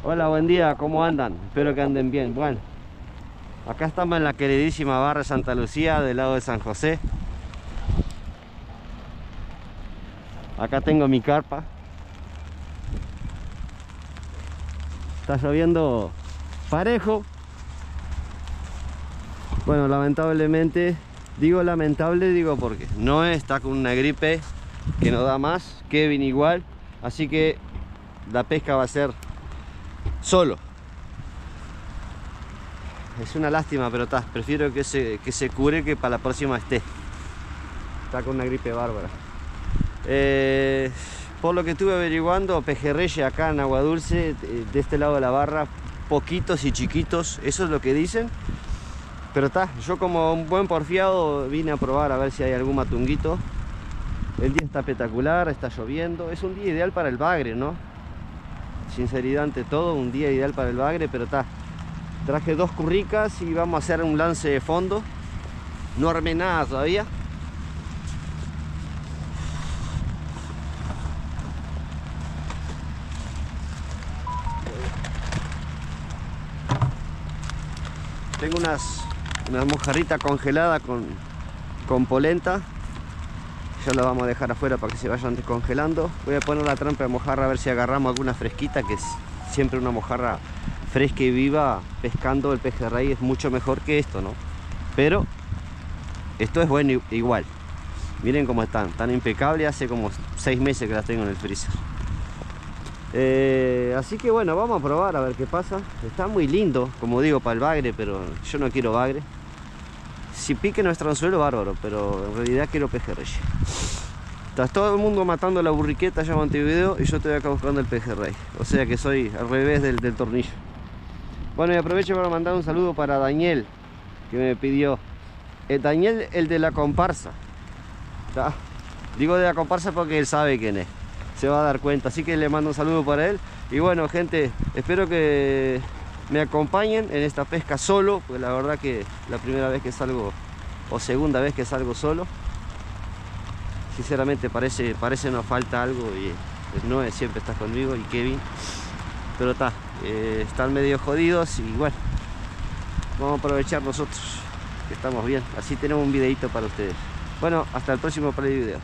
Hola, buen día, ¿cómo andan? Espero que anden bien. Bueno, acá estamos en la queridísima barra Santa Lucía, del lado de San José. Acá tengo mi carpa. Está lloviendo parejo. Bueno, lamentablemente, digo lamentable, digo porque Noé está con una gripe que no da más, Kevin igual, así que la pesca va a ser solo. Es una lástima, pero prefiero que se cure que para la próxima esté. Está con una gripe bárbara. Por lo que estuve averiguando, pejerreyes acá en Agua Dulce, de este lado de la barra, poquitos y chiquitos, eso es lo que dicen. Pero yo como un buen porfiado vine a probar a ver si hay algún matunguito. El día está espectacular, está lloviendo, es un día ideal para el bagre, ¿no? Sinceridad ante todo, un día ideal para el bagre, pero traje 2 curricas y vamos a hacer un lance de fondo. No armé nada todavía. Tengo unas mojarritas congeladas con polenta. Ya las vamos a dejar afuera para que se vayan descongelando. Voy a poner la trampa de mojarra a ver si agarramos alguna fresquita, que es siempre una mojarra fresca y viva. Pescando el pejerrey es mucho mejor que esto, ¿no? Pero esto es bueno igual. Miren cómo están impecables. Hace como 6 meses que las tengo en el freezer. Así que bueno, vamos a probar a ver qué pasa. Está muy lindo, como digo, para el bagre, pero yo no quiero bagre. Si pique nuestro anzuelo, bárbaro, pero en realidad quiero pejerrey. Está todo el mundo matando la burriqueta allá en Montevideo y yo estoy acá buscando el pejerrey. O sea que soy al revés del tornillo. Bueno, y aprovecho para mandar un saludo para Daniel, que me pidió. Daniel, el de la comparsa. Digo de la comparsa porque él sabe quién es. Se va a dar cuenta, así que le mando un saludo para él. Y bueno, gente, espero que me acompañen en esta pesca solo, pues la verdad que la primera vez que salgo, o segunda vez que salgo solo, sinceramente parece nos falta algo. Y Noé siempre está conmigo, y Kevin, pero están medio jodidos. Y bueno, vamos a aprovechar nosotros que estamos bien, así tenemos un videito para ustedes. Bueno, hasta el próximo video.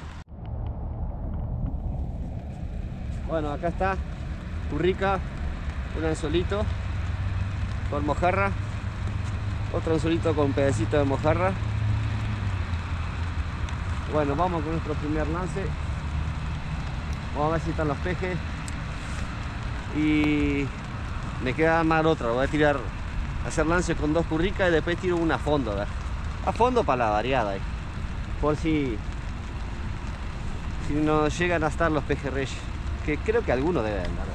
Bueno, acá está currica, un anzuelito con mojarra, otro anzuelito con pedacito de mojarra. Bueno, vamos con nuestro primer lance. Vamos a ver si están los pejes. Y me queda armar otra. Voy a hacer lance con 2 curricas y después tiro una a fondo. A fondo para la variada. Por si no llegan a estar los pejerreyes. Que creo que algunos deben andar.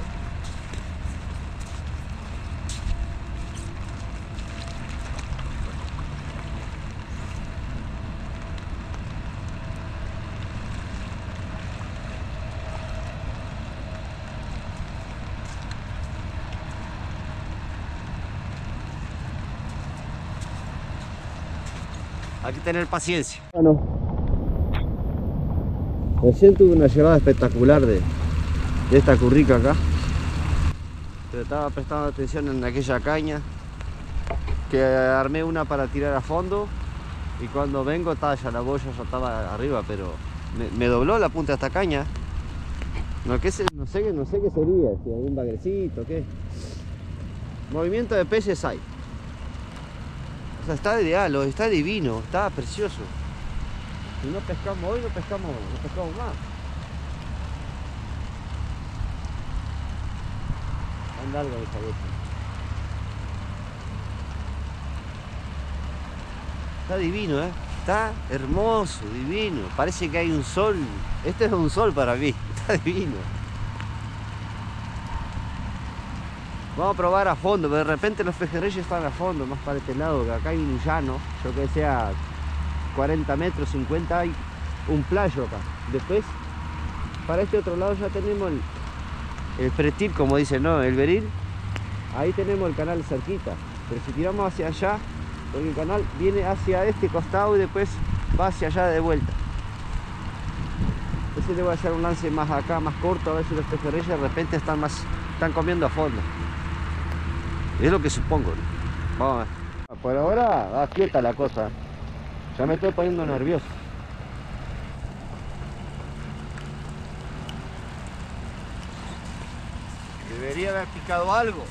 Hay que tener paciencia. Bueno, recién tuve una llevada espectacular de esta currica acá, pero estaba prestando atención en aquella caña que armé una para tirar a fondo, y cuando vengo ya la boya ya estaba arriba, pero me dobló la punta de esta caña. No sé qué sería, si algún bagrecito o qué. Movimiento de peces hay. O sea, está ideal, está divino, está precioso. Si no pescamos hoy, no pescamos más. Anda algo de cabeza. Está divino, está hermoso, divino. Parece que hay un sol. Este es un sol para mí, está divino. Vamos a probar a fondo, pero de repente los pejerreyes están a fondo, más para este lado, que acá hay un llano. Yo que sea 40 metros, 50, hay un playo acá. Después, para este otro lado ya tenemos el pretil, como dicen, ¿no? El beril. Ahí tenemos el canal cerquita. Pero si tiramos hacia allá, porque el canal viene hacia este costado y después va hacia allá de vuelta. Entonces le voy a hacer un lance más acá, más corto, a ver si los pejerreyes de repente están comiendo a fondo. Es lo que supongo, ¿no? Vamos a ver. Por ahora va quieta la cosa. Ya me estoy poniendo nervioso. Debería haber picado algo.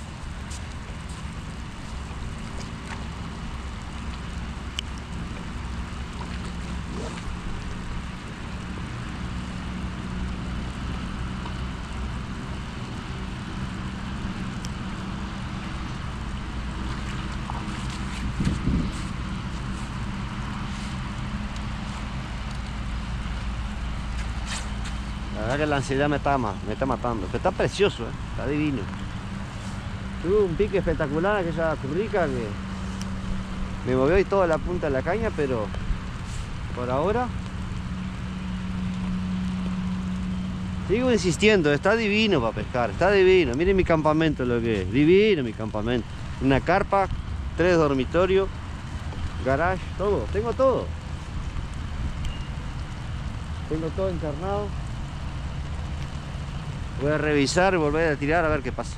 La verdad que la ansiedad me está matando. Pero está precioso, está divino. Tuve un pique espectacular aquella currica que me movió y toda la punta de la caña, pero por ahora sigo insistiendo, está divino para pescar, está divino. Miren mi campamento lo que es, divino mi campamento. Una carpa, 3 dormitorios, garage, todo, tengo todo. Tengo todo encarnado. Voy a revisar y volver a tirar a ver qué pasa.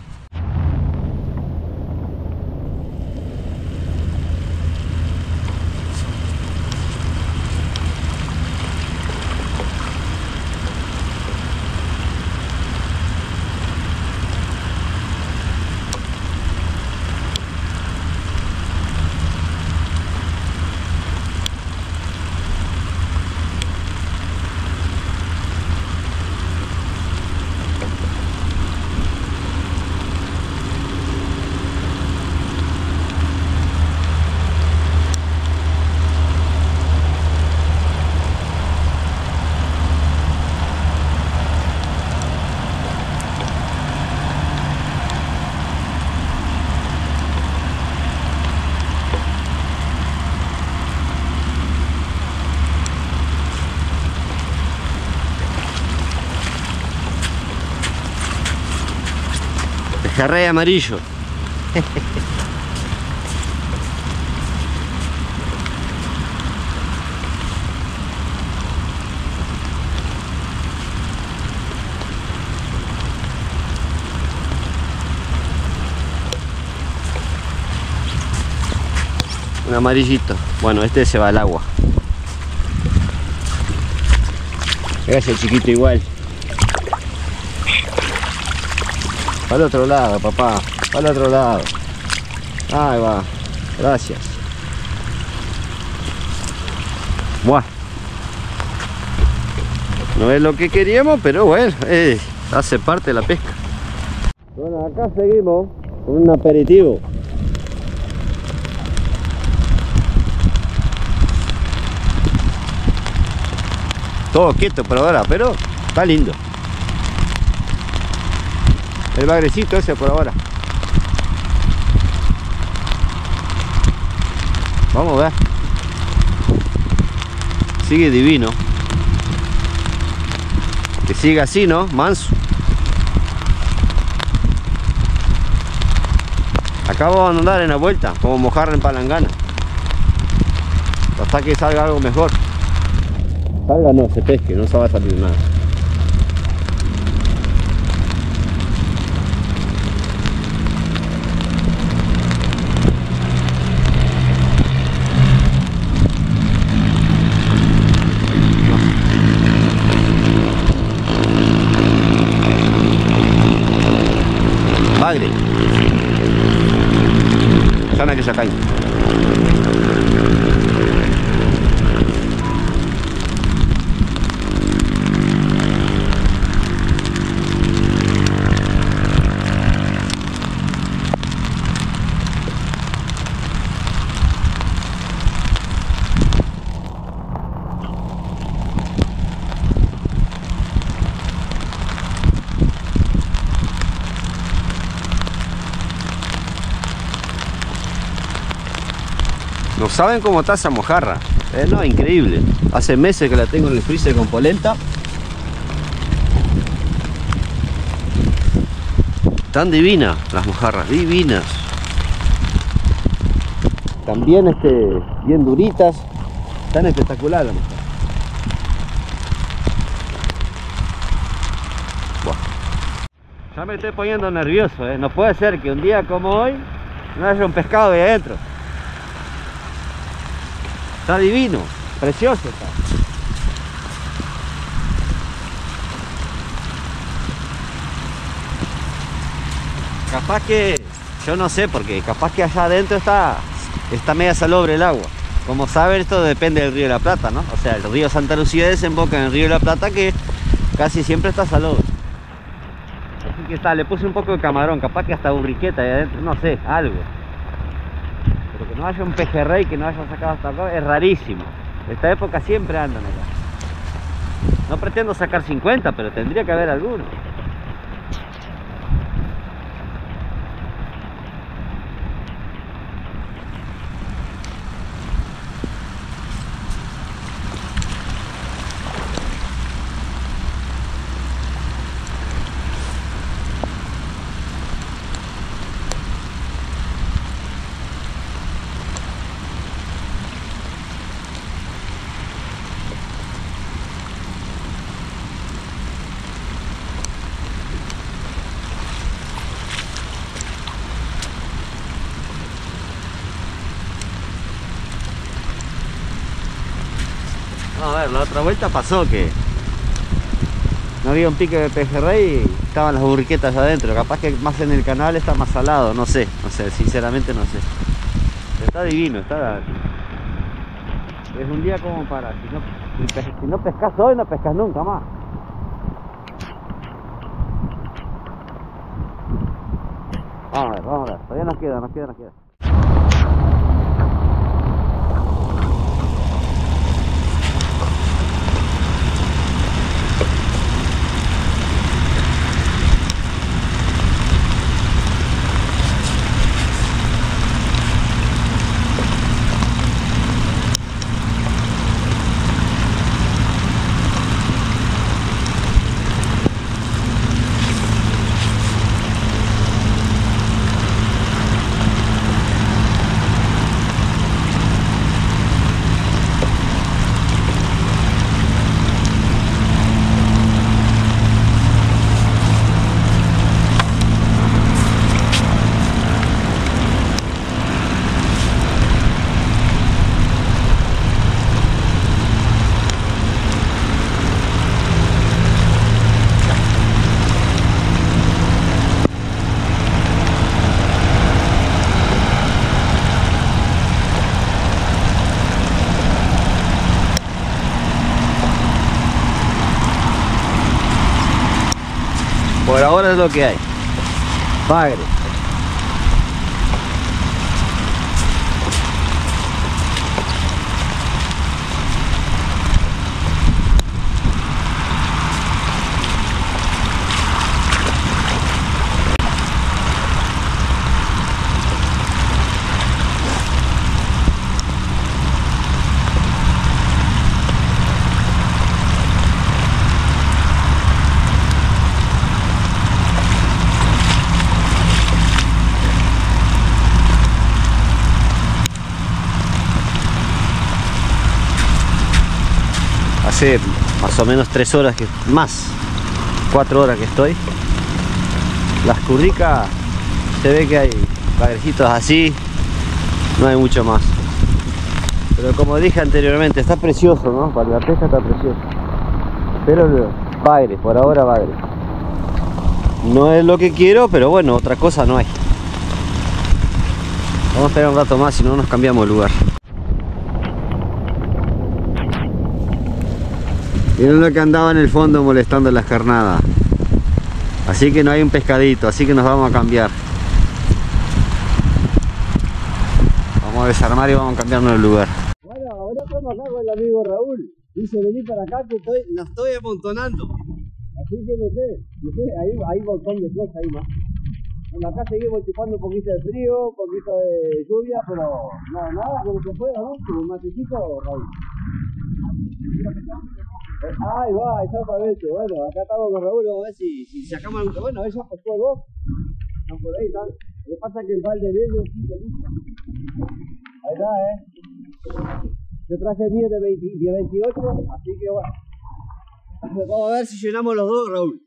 Pejerrey amarillo. Un amarillito. Bueno, este se va al agua. Ese chiquito igual. Para el otro lado, papá. Para el otro lado. Ahí va. Gracias. Buah. No es lo que queríamos, pero bueno, hace parte de la pesca. Bueno, acá seguimos con un aperitivo. Todo quieto por ahora, pero está lindo. El bagrecito ese por ahora. Vamos a ver. Sigue divino. Que siga así, ¿no? Manso. Acá vamos a andar en la vuelta, como mojarra en palangana. Hasta que salga algo mejor. Salga no, se pesque, no se va a salir nada. Bagre. Sana que se cae. No saben cómo está esa mojarra. No, increíble. Hace meses que la tengo en el freezer con polenta. Tan divinas las mojarras, divinas. También bien duritas. Tan espectacular la mojarra. Buah. Ya me estoy poniendo nervioso, No puede ser que un día como hoy No haya un pescado ahí adentro. Está divino, precioso está. Capaz que, yo no sé, porque capaz que allá adentro está media salobre el agua. Como saben, esto depende del río de la Plata, ¿no? O sea, el río Santa Lucía desemboca en el río de la Plata, que casi siempre está salobre. Así que está, le puse un poco de camarón, capaz que hasta burriqueta ahí adentro, no sé, algo. Pero que no haya un pejerrey que no haya sacado hasta acá es rarísimo. Esta época siempre andan acá. No pretendo sacar 50, pero tendría que haber alguno. No, a ver, la otra vuelta pasó que no había un pique de pejerrey y estaban las burriquetas adentro. Capaz que más en el canal está más salado, no sé, sinceramente no sé. Pero está divino, es un día como para, si no pescas hoy, no pescas nunca más. Vamos a ver, todavía nos queda. Por ahora es lo que hay. Bagre. Hace más o menos 3 horas que más, 4 horas que estoy. Las curricas se ve que hay bagrecitos así, no hay mucho más. Pero como dije anteriormente, está precioso, ¿no? Para la pesca está precioso. Pero bagre, por ahora bagre. No es lo que quiero, pero bueno, otra cosa no hay. Vamos a esperar un rato más, si no nos cambiamos de lugar. Miren lo que andaba en el fondo molestando las carnadas. Así que no hay un pescadito, así que nos vamos a cambiar. Vamos a desarmar y vamos a cambiarnos de lugar. Bueno, ahora estamos acá con el amigo Raúl. Dice, vení para acá que nos estoy amontonando. Así que no sé, hay un montón de cosas ahí más. Bueno, acá seguimos chupando un poquito de frío, un poquito de lluvia, pero no, nada, como se pueda, ¿no? Como un matecito, Raúl. Ahí va, exactamente. Bueno, acá estamos con Raúl, vamos a ver si sacamos algo. Bueno, ella pescó 2. Están por ahí, están. Lo que pasa es que el balde de ellos sí se limpia. Ahí está, Yo traje el mío de 28, así que bueno. Vamos a ver si llenamos los dos, Raúl.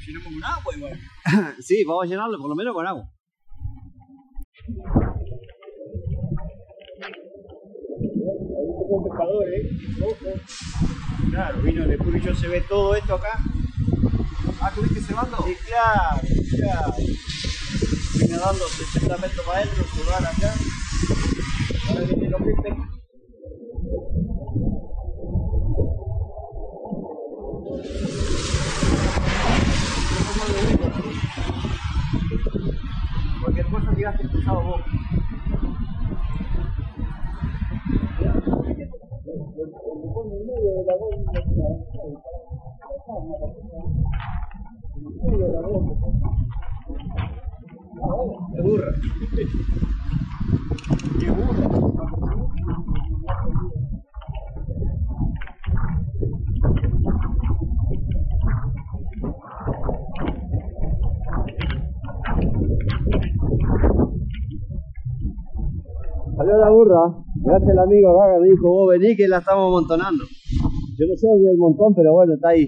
¿Llenamos con agua igual? Sí, vamos a llenarlo por lo menos con agua. Ojo pescador, ojo. Claro, vino de Purillo, se ve todo esto acá. Ah, ¿tuviste cebando? Sí, claro, claro. Viene dando 60 metros para adentro, se van acá. Ahora viene lo que pesca. Cualquier cosa llegaste expulsado vos. ¡Qué burra! ¡Qué burra! Salió la burra, gracias al amigo acá que me dijo, vos vení que la estamos amontonando. Yo no sé dónde es el montón, pero bueno, está ahí.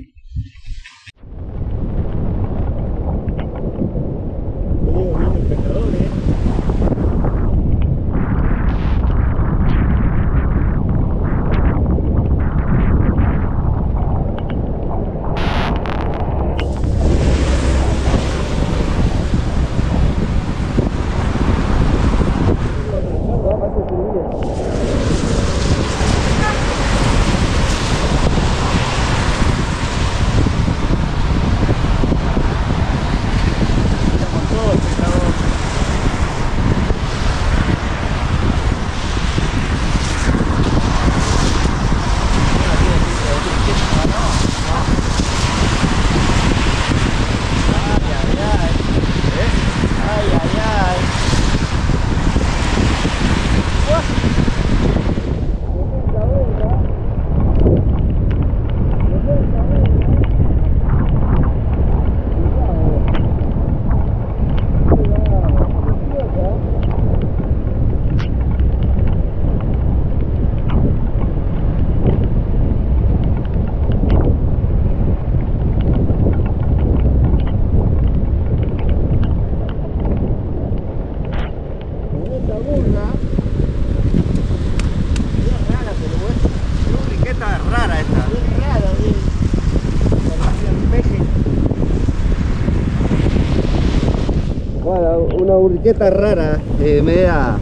Una burriqueta rara, media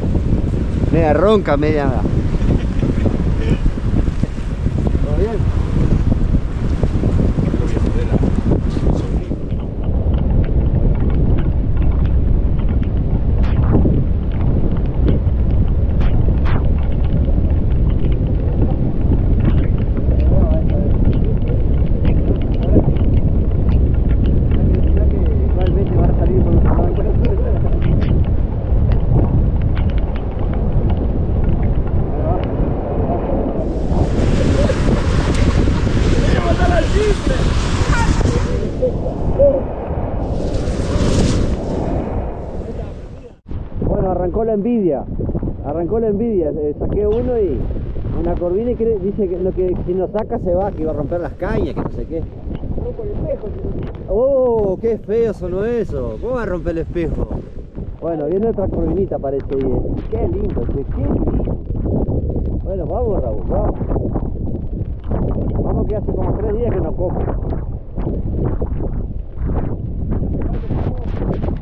ronca, media... ¿Todo bien? Bueno, arrancó la envidia, saqué uno y una corvina y dice que, si nos saca se va, que iba a romper las cañas, que no sé qué. Oh, qué feo sonó eso, ¿cómo va a romper el espejo? Bueno, viene otra corvinita parece y qué lindo, qué lindo. Bueno, vamos Raúl, vamos. Vamos que hace como 3 días que no como.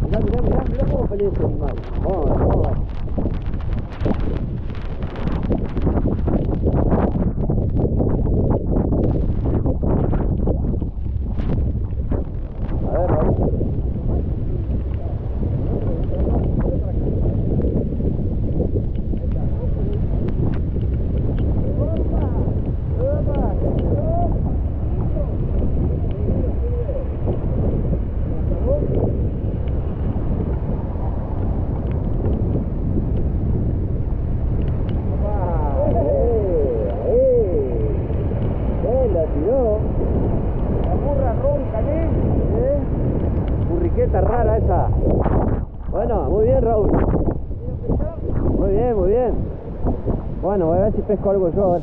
Mirá cómo pelea ese animal. Vamos. A ver, Raúl. Burriqueta rara esa. Bueno, muy bien Raúl. Muy bien. Bueno, voy a ver si pesco algo yo. A ver.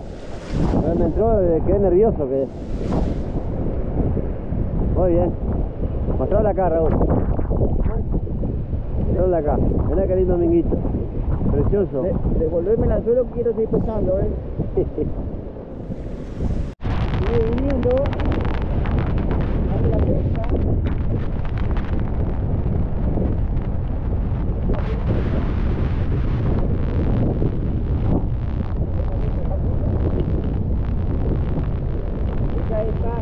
Me entró, quedé nervioso. Muy bien. Mostrala acá Raúl. Mostrala acá. Mirá qué lindo minguito. Precioso. Devolverme al suelo, quiero seguir pescando, Sigue viniendo. Dale la pesca. Ahí está.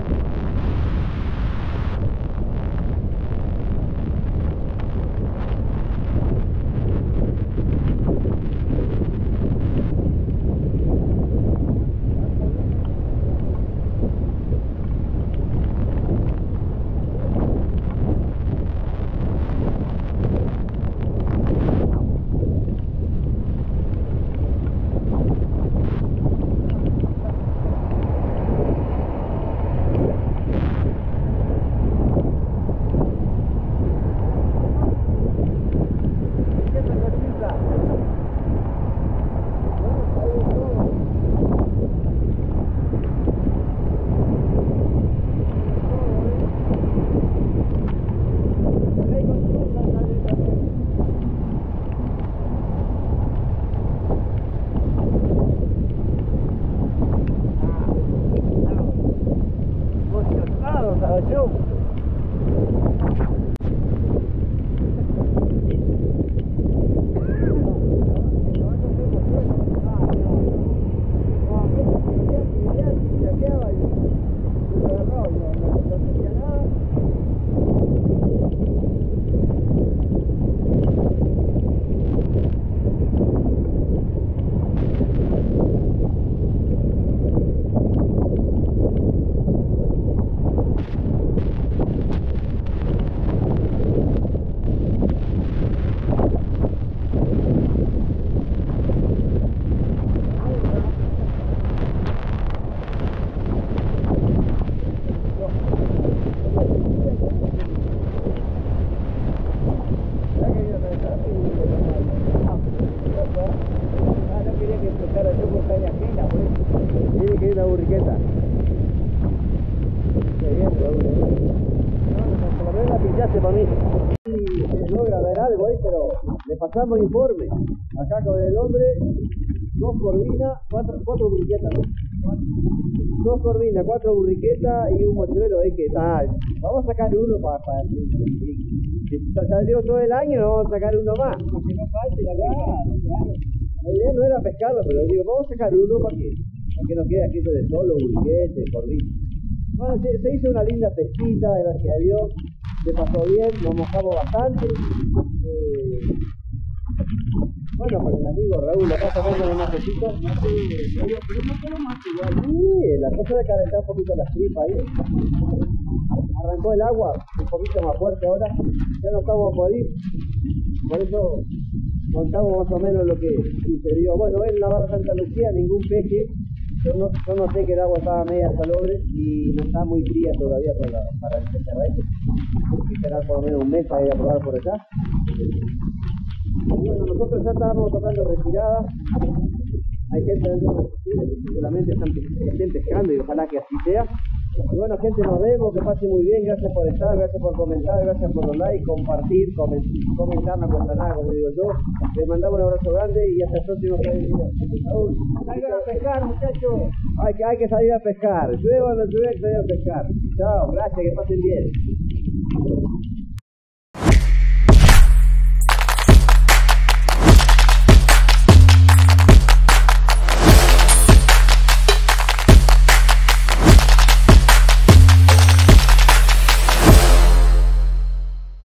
Pasamos informe acá con el hombre, 2 corvinas, 4 burriquetas, ¿no? 2 corvinas, 4 burriquetas y un mochuelo ahí que está. Vamos a sacar uno para salió todo el año, vamos a sacar uno más. Que no falte la gana. La idea no era pescarlo, pero digo, vamos a sacar uno para que no quede aquí de solo burriquete, corvina. Bueno, se hizo una linda pesquita, gracias a Dios, se pasó bien, nos mojamos bastante. Bueno, con el amigo Raúl acá tomando una pesquita, pero no puedo más igual. Sí, la cosa de calentar un poquito las tripas ahí. Arrancó el agua un poquito más fuerte ahora, ya no estamos por ir, por eso contamos más o menos lo que sucedió. Bueno, en la barra Santa Lucía ningún peje, yo noté que el agua estaba media salobre y no está muy fría todavía para el pejerrey. Hay que esperar por lo menos un mes para ir a probar por acá. Bueno, nosotros ya estábamos tocando retirada. Hay gente dentro de las piscinas que seguramente estén pescando y ojalá que así sea. Y bueno, gente, nos vemos, que pase muy bien, gracias por estar, gracias por comentar, gracias por los likes, compartir, comentar, no cuesta nada, como digo yo. Les mandamos un abrazo grande y hasta el próximo video. Salgan a pescar, muchachos. Hay que salir a pescar. Llueva o no llueva, hay que salir a pescar. Chao, gracias, que pasen bien.